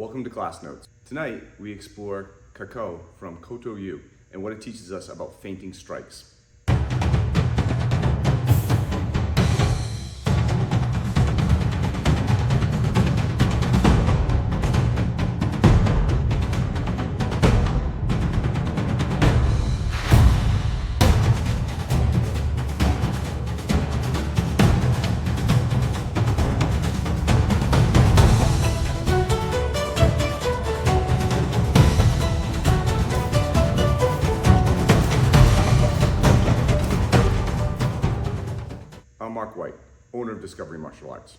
Welcome to Class Notes. Tonight we explore Kako from Koto Ryu and what it teaches us about feinting strikes. I'm Mark White, owner of Discovery Martial Arts.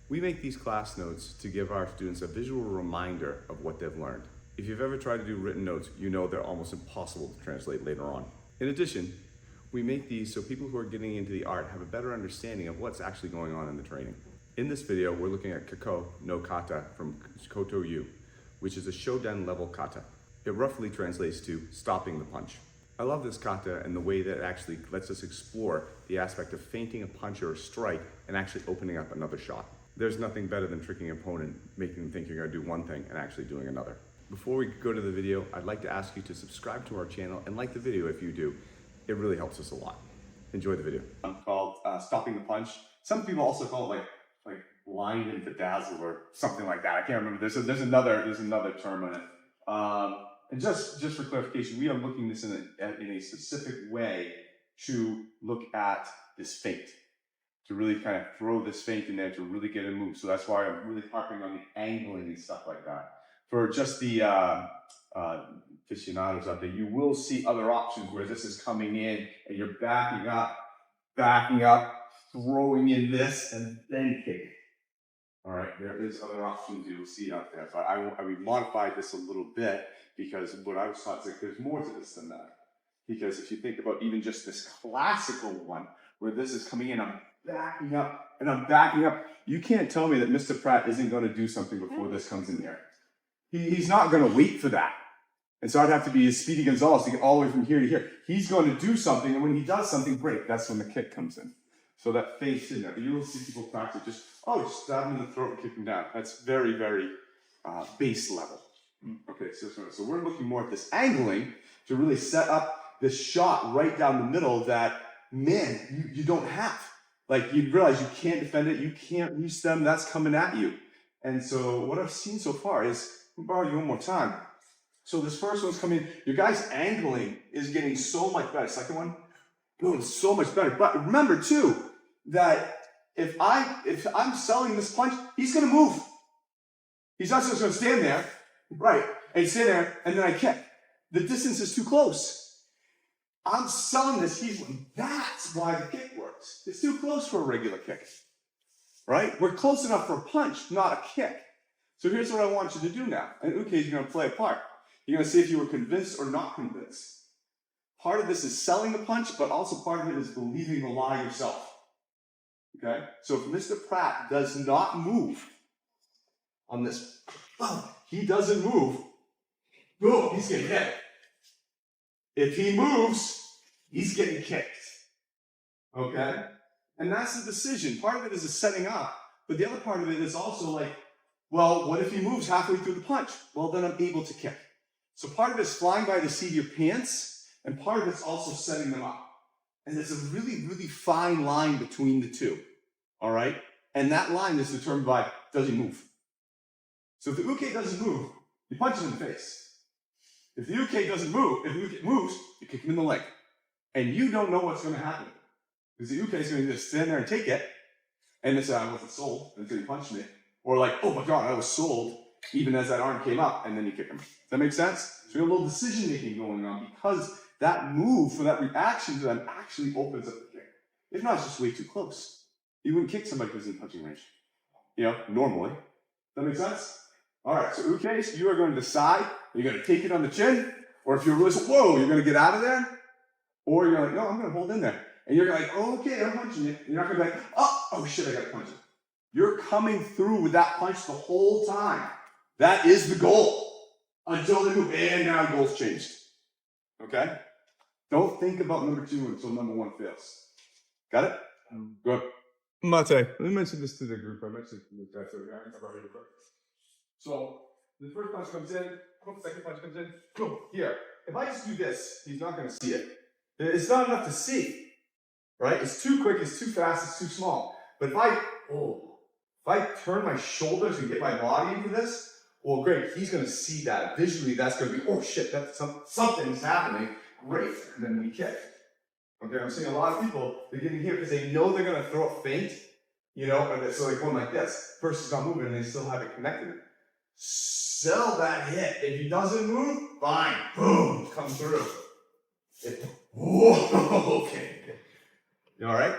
We make these class notes to give our students a visual reminder of what they've learned. If you've ever tried to do written notes, you know they're almost impossible to translate later on. In addition, we make these so people who are getting into the art have a better understanding of what's actually going on in the training. In this video, we're looking at Kako no Kata from Koto Ryu, which is a Shodan level kata. It roughly translates to stopping the punch. I love this kata and the way that it actually lets us explore the aspect of feinting a punch or a strike and actually opening up another shot. There's nothing better than tricking an opponent, making them think you're going to do one thing and actually doing another. Before we go to the video, I'd like to ask you to subscribe to our channel and like the video if you do. It really helps us a lot. Enjoy the video. Called stopping the punch. Some people also call it like blind and bedazzled or something like that. I can't remember. There's another term on it. And just for clarification, we are looking this in a specific way to look at this feint, to really kind of throw this feint in there to really get a move. So that's why I'm really harping on the angling and stuff like that. For just the aficionados out there, you will see other options where this is coming in and you're backing up, throwing in this, and then kicking. All right, there is other options you'll see out there, but we modified this a little bit because what I was taught is like there's more to this than that. Because if you think about even just this classical one, where this is coming in, I'm backing up, you can't tell me that Mr. Pratt isn't going to do something before this comes in there. He's not going to wait for that. And so I'd have to be a Speedy Gonzalez to get all the way from here to here. He's going to do something, and when he does something, great, that's when the kick comes in. So that face in there. You will see people practice just stab him in the throat and kick him down. That's very, very base level. Okay, so we're looking more at this angling to really set up this shot right down the middle that, man, you don't have. Like, you realize you can't defend it, you can't reach them, that's coming at you. And so what I've seen so far is, I'll borrow you one more time. So this first one's coming in, your guy's angling is getting so much better. Second one, boom, so much better. But remember too, that if I'm selling this punch, he's gonna move. He's not just gonna stand there, right, and stand there, and then I kick. The distance is too close. I'm selling this, that's why the kick works. It's too close for a regular kick, right? We're close enough for a punch, not a kick. So here's what I want you to do now. And Uke is gonna play a part. You're gonna see if you were convinced or not convinced. Part of this is selling the punch, but also part of it is believing the lie yourself. Okay? So if Mr. Pratt does not move on this, he doesn't move, boom, he's getting hit. If he moves, he's getting kicked. Okay? And that's the decision. Part of it is a setting up, but the other part of it is also like, well, what if he moves halfway through the punch? Well, then I'm able to kick. So part of it is flying by the seat of your pants, and part of it's also setting them up. And there's a really, really fine line between the two, all right? And that line is determined by, does he move? So if the uke doesn't move, you punch him in the face. If the uke doesn't move, if the uke moves, you kick him in the leg. And you don't know what's going to happen. Because the uke is going to just stand there and take it, and then say, I wasn't sold until you punched me. Or like, oh my God, I was sold, even as that arm came up, and then you kick him. Does that make sense? So you have a little decision-making going on because that move for that reaction to them actually opens up the kick. If not, it's just way too close. You wouldn't kick somebody who's in punching range. You know, normally. Does that make sense? All right, so Ukes, you are going to decide, you're going to take it on the chin, or if you're really, whoa, you're going to get out of there, or you're like, no, I'm going to hold in there. And you're like, oh, okay, I'm punching you. You're not going to be like, oh shit, I got to punch you. You're coming through with that punch the whole time. That is the goal. Until they move, and now the goal's changed. Okay? Don't think about number 2 until number 1 fails. Got it? Go ahead. Mate, let me mention this to the group. I mentioned this. So The first punch comes in, boom, second punch comes in, boom, here. If I just do this, he's not going to see it. It's not enough to see, right? It's too quick, it's too fast, it's too small. But if I turn my shoulders and get my body into this, well, great, he's going to see that. Visually, that's going to be, oh shit, that's something's happening. Great, and then we kick. Okay, I'm seeing a lot of people, they're getting here because they know they're going to throw a feint, you know, and so they're going like this. Person's not moving and they still have it connected. Sell that hit. If he doesn't move, fine. Boom, come through. Whoa, okay. All right?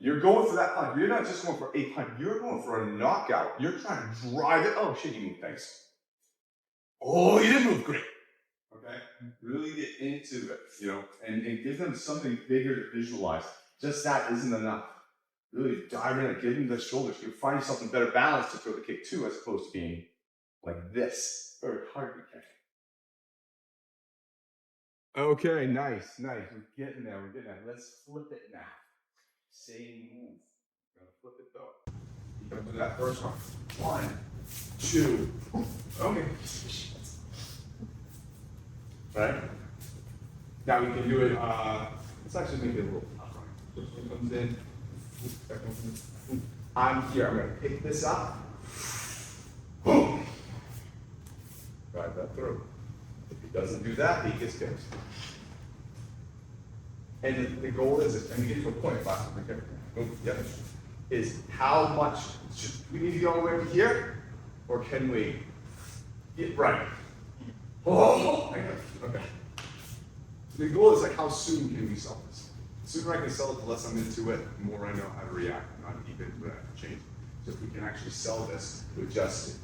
You're going for that punch. You're not just going for a punch. You're going for a knockout. You're trying to drive it. Oh, shit, you moved. Thanks. Oh, you didn't move. Great. Okay? Really get into it, you know, and give them something bigger to visualize. Just that isn't enough. Really dive in and give them the shoulders. You'll find yourself in better balance to throw the kick too, as opposed to being like this. Very hard to catch. Okay, nice. We're getting there. Let's flip it now. Same move. We're gonna flip it though. You come to that first one. 1, 2. Okay. Right? Now we can do it, let's actually make it a little tougher. First one comes in. Second one. I'm here. I'm gonna pick this up. Boom. Drive that through. If he doesn't do that, he gets kicked. And the goal is, and we get to a point, last one, okay? Yeah. Is how much, do we need to go all the way over here? Or can we get right? Oh, okay. The goal is like, how soon can we sell this? The sooner I can sell it, the less I'm into it, the more I know how to react, not deep into it, I have to change. So if we can actually sell this, to adjust it.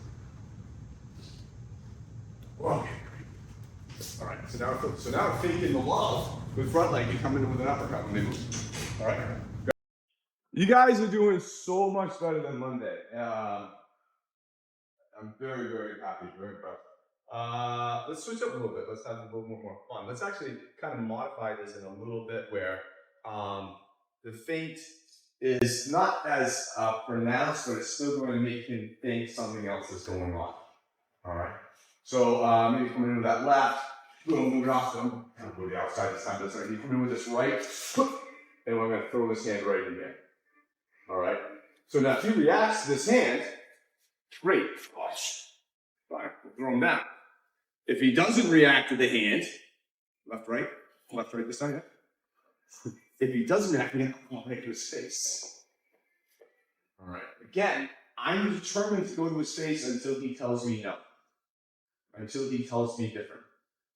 Okay, great. All right, so now we're faking the love with front leg, you come in with an uppercut when they move. All right. You guys are doing so much better than Monday. I'm very, very happy, very impressed. Let's switch up a little bit. Let's have a little more fun. Let's actually kind of modify this in a little bit where the feint is not as pronounced, but it's still going to make him think something else is going on. All right. So maybe coming in with that left, boom, moving off them. I'll go to the outside this time. That's right. You come in with this right, and I'm going to throw this hand right in there. All right. So now if he reacts to this hand, great. Fine. We'll throw him down. If he doesn't react to the hand, left, right this time, yeah? If he doesn't react, again, I'll right to his face. All right. Again, I'm determined to go to his face until he tells me no. Until he tells me different.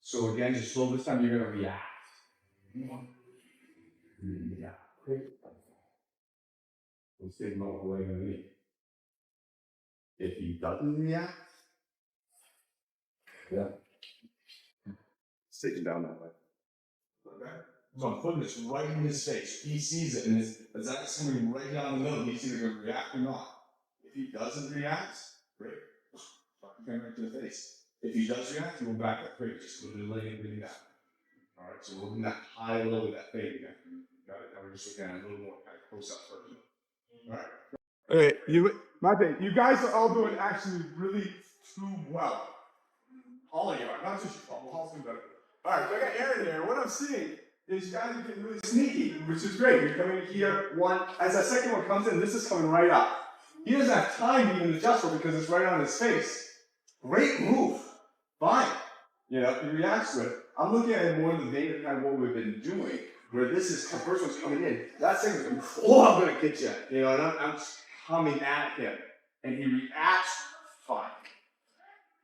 So again, just slow this time, you're going to react. Yeah. We'll stay multiple way underneath. If he doesn't react, yeah. Sit down that way. Okay. So I'm putting this right in his face. He sees it, and it's actually coming right down the middle. He's either going to react or not. If he doesn't react, great. Fucking right to the face. If he does react, he will back up. Great. Just a little bit of leg and breathing down. All right. So we're in that high low with that fade again. Got it. Now we're just looking at a little more kind of close up version. All right. Okay, you guys are all doing actually really too well. All of you are, not just you. Paul's doing better. All right, so I got Aaron here. What I'm seeing is you guys are getting really sneaky, which is great. You're coming in here, one, as that second one comes in, this is coming right up. He doesn't have time to even adjust for it because it's right on his face. Great move. Fine. You know, he reacts to it. I'm looking at it more in the vein of kind of what we've been doing, where this is, the first one's coming in. That second one's, I'm going to get you. You know, and I'm coming at him. And he reacts fine.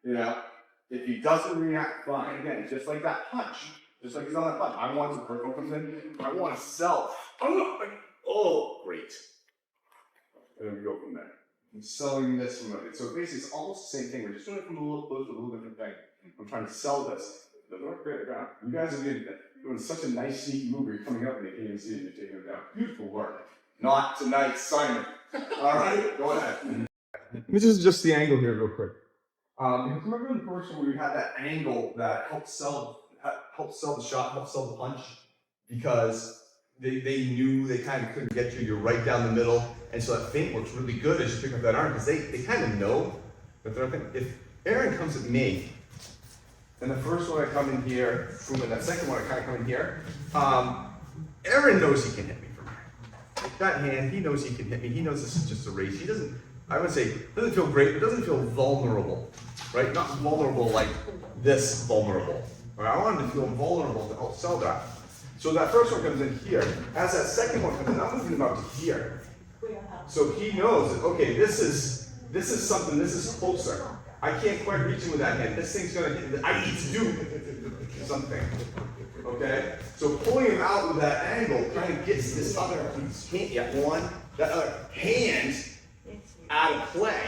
You know? If he doesn't react fine, again, just like that punch, just like he's on that punch. I want to, first one comes in, I want to sell. Oh, great. And then we go from there. I'm selling this from it. So basically, it's almost the same thing. We're just doing it from a little close to a little different thing. I'm trying to sell this. It doesn't work great. You guys are doing such a nice, sneaky move where you're coming up and they can't even see it. You're taking it down. Beautiful work. Not tonight, Simon. All right, go ahead. Let me just adjust the angle here real quick. Remember in the first one where we had that angle that helped sell the shot, helped sell the punch, because they knew they kind of couldn't get you. You're right down the middle, and so that feint works really good as you pick up that arm because they kind of know that they're thinking Aaron comes at me, and the first one I come in here, boom, and that second one I kind of come in here. Aaron knows he can hit me from here. That hand, he knows he can hit me. He knows this is just a race. He doesn't, I would say, doesn't feel great, but doesn't feel vulnerable, right? Not vulnerable like this vulnerable. Right? I want him to feel vulnerable to help sell that. So that first one comes in here. As that second one comes in, I'm moving him out to here. So he knows that, okay, this is something, this is closer. I can't quite reach him with that hand. This thing's gonna hit, I need to do something. Okay? So pulling him out with that angle kind of gets this other hand, that other hand out of play.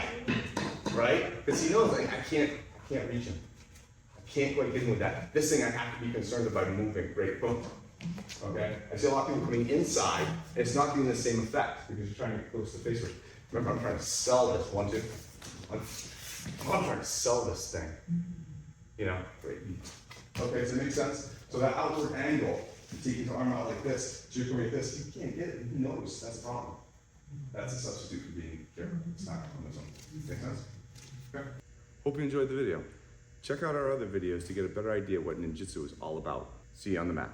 Right? Because he knows like, I can't reach him. I can't quite get him with that. This thing I have to be concerned about moving. Great, boom. Okay? I see a lot of people coming inside, and it's not giving the same effect because you're trying to get close to the face. Remember, I'm trying to sell this one, two. I'm trying to sell this thing. You know? Great. Okay, does it make sense? So that outward angle, you take his arm out like this, so you're coming like this, you can't get it. He knows that's a problem. That's a substitute for being careful. It's not on its own. Make sense? Okay. Hope you enjoyed the video. Check out our other videos to get a better idea what ninjutsu is all about. See you on the mat.